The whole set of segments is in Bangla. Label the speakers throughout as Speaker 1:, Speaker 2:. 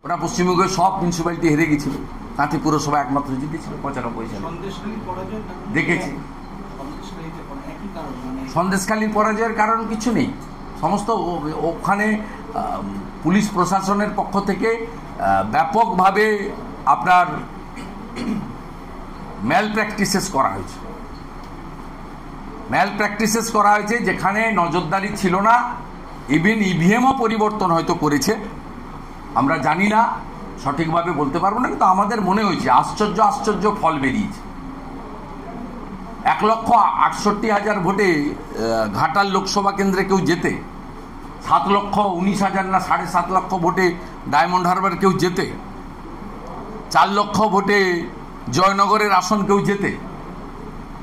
Speaker 1: ওটা পশ্চিমবঙ্গের সব মিউনিসিপ্যালিটি হেরে গেছিল, কাঁথি পুরসভা একমাত্র জিতেছিল 95 সালে। দেখেছি সন্দেশখালীর পরাজয়ের কারণ কিছু নেই, সমস্ত ওখানে পুলিশ প্রশাসনের পক্ষ থেকে ব্যাপকভাবে আপনার ম্যাল প্র্যাকটিসেস করা হয়েছে, যেখানে নজরদারি ছিল না। ইভিন ইভিএমও পরিবর্তন হয়তো করেছে, আমরা জানি না, সঠিকভাবে বলতে পারবো না, কিন্তু আমাদের মনে হয়েছে আশ্চর্য ফল বেরিয়েছে। 1,68,000 ভোটে ঘাটাল লোকসভা কেন্দ্রে কেউ জেতে, 7,19,000 না 7.5 লক্ষ ভোটে ডায়মন্ড হারবার কেউ জেতে, 4 লক্ষ ভোটে জয়নগরের আসন কেউ জেতে।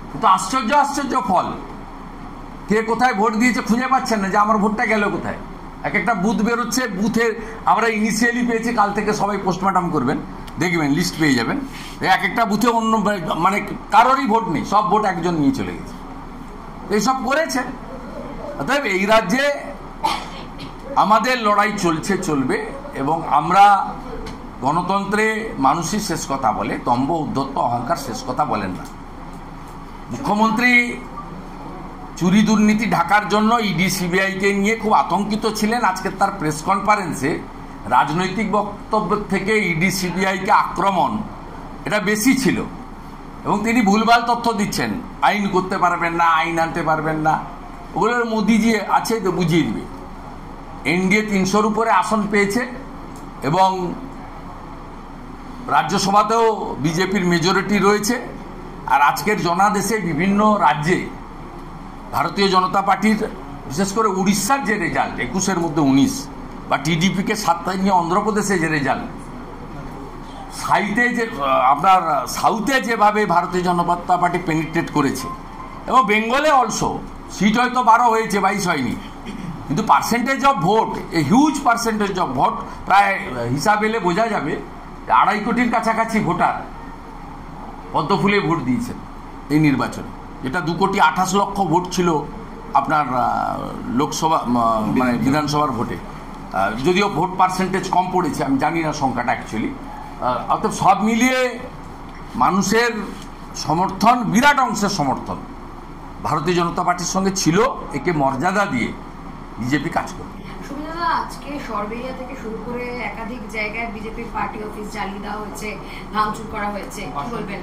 Speaker 1: কিন্তু আশ্চর্য ফল। কে কোথায় ভোট দিয়েছে খুঁজে পাচ্ছেন না, যে আমার ভোটটা গেল কোথায়। এক একটা বুথ বেরোচ্ছে, বুথের আমরা ইনিশিয়ালি পেয়েছি, কাল থেকে সবাই পোস্টমর্টম করবেন, দেখবেন লিস্ট পেয়ে যাবেন। এক একটা বুথে অন্য মানে কারোরই ভোট নেই, সব ভোট একজন নিয়ে চলে গেছে। এইসব করেছে। অতএব এই রাজ্যে আমাদের লড়াই চলবে, এবং আমরা গণতন্ত্রে মানুষই শেষ কথা বলে, দম্ভ উদ্ধত্ত অহংকার শেষ কথা বলেন না। মুখ্যমন্ত্রী চুরি দুর্নীতি ঢাকার জন্য ইডি সিবিআইকে নিয়ে খুব আতঙ্কিত ছিলেন। আজকে তার প্রেস কনফারেন্সে রাজনৈতিক বক্তব্য থেকে ইডি সিবিআইকে আক্রমণ এটা বেশি ছিল, এবং তিনি ভুলভাল তথ্য দিচ্ছেন, আইন করতে পারবেন না, আইন আনতে পারবেন না। ওগুলোর মোদিজি আছে তো বুঝিয়ে দিবে। এনডিএ 300-র উপরে আসন পেয়েছে, এবং রাজ্যসভাতেও বিজেপির মেজরিটি রয়েছে। আর আজকের জনাদেশে বিভিন্ন রাজ্যে ভারতীয় জনতা পার্টির, বিশেষ করে উড়িষ্যার যে রেজাল্ট 21-এর মধ্যে 19, বা টিডিপিকে 7 নিয়ে অন্ধ্রপ্রদেশে যে রেজাল্ট, আপনার সাউথে যেভাবে ভারতীয় জনতা পার্টি পেনিট্রেট করেছে, এবং বেঙ্গলে অলসো সিট হয়তো 12 হয়েছে, 22 হয়নি, কিন্তু percentage of vote, a huge percentage of vote, প্রায় হিসাব এলে বোঝা যাবে 2.5 কোটির কাছাকাছি ভোটার পদ্মফুলে ভোট দিয়েছেন এই নির্বাচনে, যেটা 2,28,00,000 ভোট ছিল আপনার লোকসভা মানে বিধানসভার ভোটে। যদিও ভোট পার্সেন্টেজ কম পড়েছে, আমি জানি না সংখ্যাটা অ্যাকচুয়ালি। অর্থাৎ সব মিলিয়ে মানুষের সমর্থন, বিরাট অংশের সমর্থন ভারতীয় জনতা পার্টির সঙ্গে ছিল। একে মর্যাদা দিয়ে বিজেপি কাজ করবে।
Speaker 2: আজকে সরবেরিয়া থেকে শুরু করে একাধিক জায়গায় বিজেপির পার্টি অফিস জ্বালিয়ে দেওয়া হয়েছে, ভাঙচুর করা হয়েছে, কি বলবেন?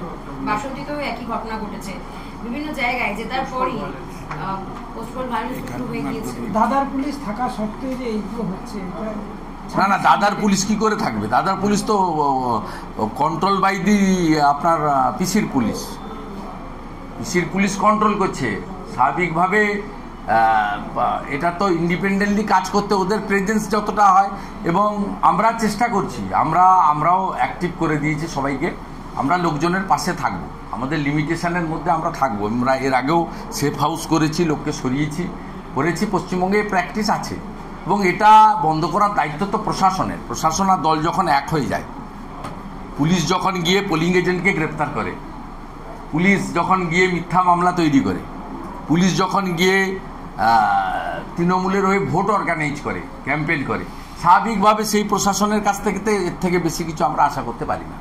Speaker 2: বাসন্তীতেও একই ঘটনা ঘটেছে, বিভিন্ন জায়গায় জেতার পরই পোস্টপোন ভায়োলেন্স শুরু হয়ে গিয়েছে।
Speaker 3: দাদার পুলিশ থাকা সত্ত্বেও যে এইগুলো হচ্ছে,
Speaker 1: না দাদার পুলিশ কি করে থাকবে? দাদার পুলিশ তো কন্ট্রোল বাই দি আপনার পিসির পুলিশ কন্ট্রোল করছে স্বাভাবিকভাবে। এটা তো ইন্ডিপেন্ডেন্টলি কাজ করতে ওদের প্রেজেন্স যতটা হয়, এবং আমরা চেষ্টা করছি, আমরাও অ্যাক্টিভ করে দিয়েছি সবাইকে। আমরা লোকজনের পাশে থাকবো, আমাদের লিমিটেশনের মধ্যে আমরা থাকবো। আমরা এর আগেও সেফ হাউস করেছি, লোককে করেছি। পশ্চিমবঙ্গে প্র্যাকটিস আছে, এবং এটা বন্ধ করার দায়িত্ব তো প্রশাসনের। প্রশাসন আর দল যখন এক হয়ে যায়, পুলিশ যখন গিয়ে পোলিং এজেন্টকে গ্রেপ্তার করে, পুলিশ যখন গিয়ে মিথ্যা মামলা তৈরি করে, পুলিশ যখন গিয়ে তৃণমূলের হয়ে ভোট অর্গানাইজ করে, ক্যাম্পেইন করে, স্বাভাবিকভাবে সেই প্রশাসনের কাছ থেকে এর থেকে বেশি কিছু আমরা আশা করতে পারি না।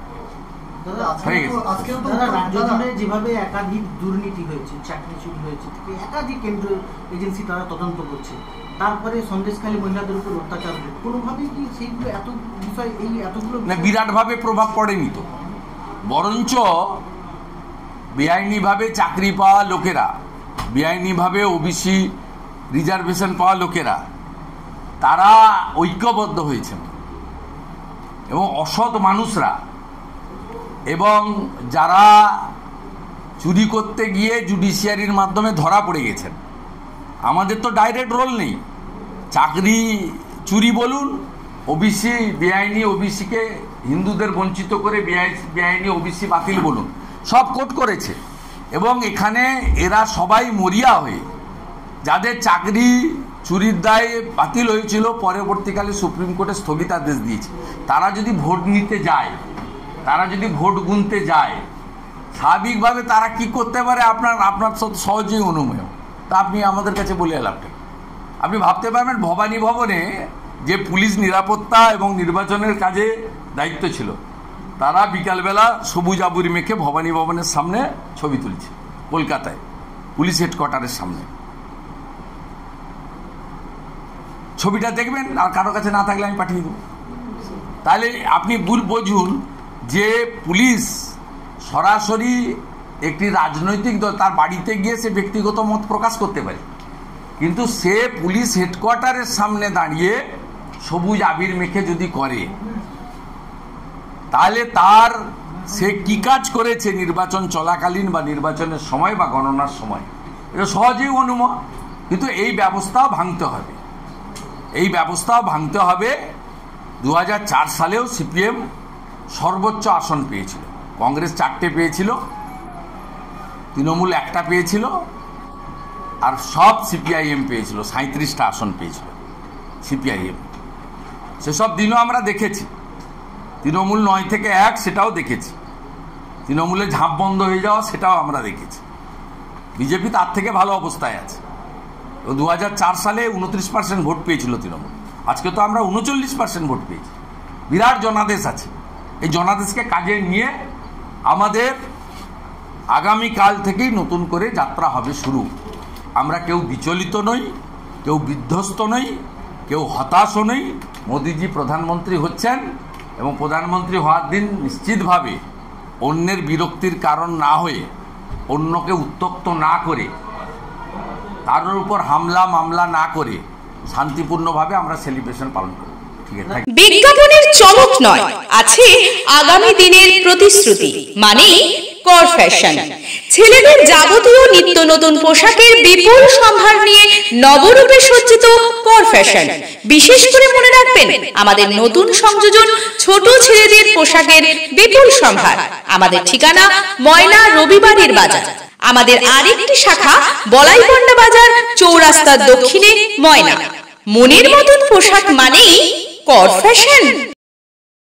Speaker 4: যেভাবে একাধিক দুর্নীতি হয়েছে, চাকরি চুরি হয়েছে, একাধিক কেন্দ্রীয় এজেন্সি তারা তদন্ত করছে, তারপরে সন্দেশখালী মহিলাদের উপর অত্যাচার, কোনোভাবেই কি সেইগুলো এত বিষয় এতগুলো
Speaker 1: না বিরাটভাবে প্রভাব পড়েনি তো, বরঞ্চ বেআইনিভাবে চাকরি পাওয়া লোকেরা, বেআইনিভাবে ওবিসি রিজার্ভেশন পাওয়া লোকেরা, তারা ঐক্যবদ্ধ হয়েছেন, এবং অসৎ মানুষরা এবং যারা চুরি করতে গিয়ে জুডিশিয়ারির মাধ্যমে ধরা পড়ে গেছেন। আমাদের তো ডাইরেক্ট রোল নেই, চাকরি চুরি বলুন, ওবিসি বেআইনি ওবিসিকে হিন্দুদের বঞ্চিত করে বেআইনি ওবিসি বাতিল বলুন, সব কোর্ট করেছে। এবং এখানে এরা সবাই মরিয়া হয়ে, যাদের চাকরি চুরির দায়ে বাতিল হয়েছিল, পরবর্তীকালে সুপ্রিম কোর্টে স্থগিতাদেশ দিয়েছে, তারা যদি ভোট নিতে যায়, তারা যদি ভোট গুনতে যায়, স্বাভাবিকভাবে তারা কি করতে পারে আপনার সহজেই অনুমেয়। তা আপনি আমাদের কাছে বলে এলাম, আপনি ভাবতে পারবেন ভবানী ভবনে যে পুলিশ নিরাপত্তা এবং নির্বাচনের কাজে দায়িত্ব ছিল, তারা বিকালবেলা সবুজ আবুরি মেখে ভবানী ভবনের সামনে ছবি তুলছে, কলকাতায় পুলিশ হেডকোয়ার্টারের সামনে। ছবিটা দেখবেন, আর কারো কাছে না থাকলে আমি পাঠিয়ে দেবো। তাহলে আপনি বুঝুন যে পুলিশ সরাসরি একটি রাজনৈতিক দল, তার বাড়িতে গিয়ে সে ব্যক্তিগত মত প্রকাশ করতে পারে, কিন্তু সে পুলিশ হেডকোয়ার্টারের সামনে দাঁড়িয়ে সবুজ আবির মেখে যদি করে, তাহলে তার সে কি কাজ করেছে নির্বাচন চলাকালীন বা নির্বাচনের সময় বা গণনার সময়, এটা সহজেই অনুমান। কিন্তু এই ব্যবস্থাও ভাঙতে হবে, এই ব্যবস্থাও ভাঙতে হবে। 2004 সালেও সিপিএম সর্বোচ্চ আসন পেয়েছিল, কংগ্রেস 4টে পেয়েছিল, তৃণমূল 1টা পেয়েছিল, আর সব সিপিআইএম পেয়েছিল, 37টা আসন পেয়েছিল সিপিআইএম। সেসব দিনও আমরা দেখেছি, তৃণমূল 9 থেকে 1 সেটাও দেখেছি, তৃণমূলের ঝাঁপ বন্ধ হয়ে যাওয়া সেটাও আমরা দেখেছি। বিজেপি তার থেকে ভালো অবস্থায় আছে। 2004 সালে 29% ভোট পেয়েছিল তৃণমূল, আজকে তো আমরা 39% ভোট পেয়েছি। বিরাট জনাদেশ আছে, এই জনাদেশকে কাজে নিয়ে আমাদের আগামীকাল থেকেই নতুন করে যাত্রা হবে শুরু। আমরা কেউ বিচলিত নই, কেউ বিধ্বস্ত নই, কেউ হতাশও নই। মোদিজি প্রধানমন্ত্রী হচ্ছেন এবং প্রধানমন্ত্রী হওয়ার দিন নিশ্চিতভাবে অন্যের বিরক্তির কারণ না হয়ে, অন্যকে উত্ত্যক্ত না করে, তার উপর হামলা মামলা না করে শান্তিপূর্ণভাবে আমরা সেলিব্রেশন পালন করব। ঠিক আছে,
Speaker 5: বিজ্ঞাপনের চমক নয়, আছে আগামী দিনের প্রতিশ্রুতি, মানে কর ফ্যাশন। ছেলেদের যাবতীয় নিত্য নতুন পোশাকের বিপুল সম্ভার নিয়ে নবরূপে সজ্জিত কর ফ্যাশন। বিশেষ করে মনে রাখবেন, আমাদের নতুন সংযোজন ছোট ছেলেদের পোশাকের বিপুল সম্ভার। আমাদের ঠিকানা ময়না রবিবারের বাজার। আমাদের আরেকটি শাখা বলাইপন্ডা বাজার, চৌরাস্তার দক্ষিণে ময়না। মনের মতন পোশাক মানেই কর ফ্যাশন।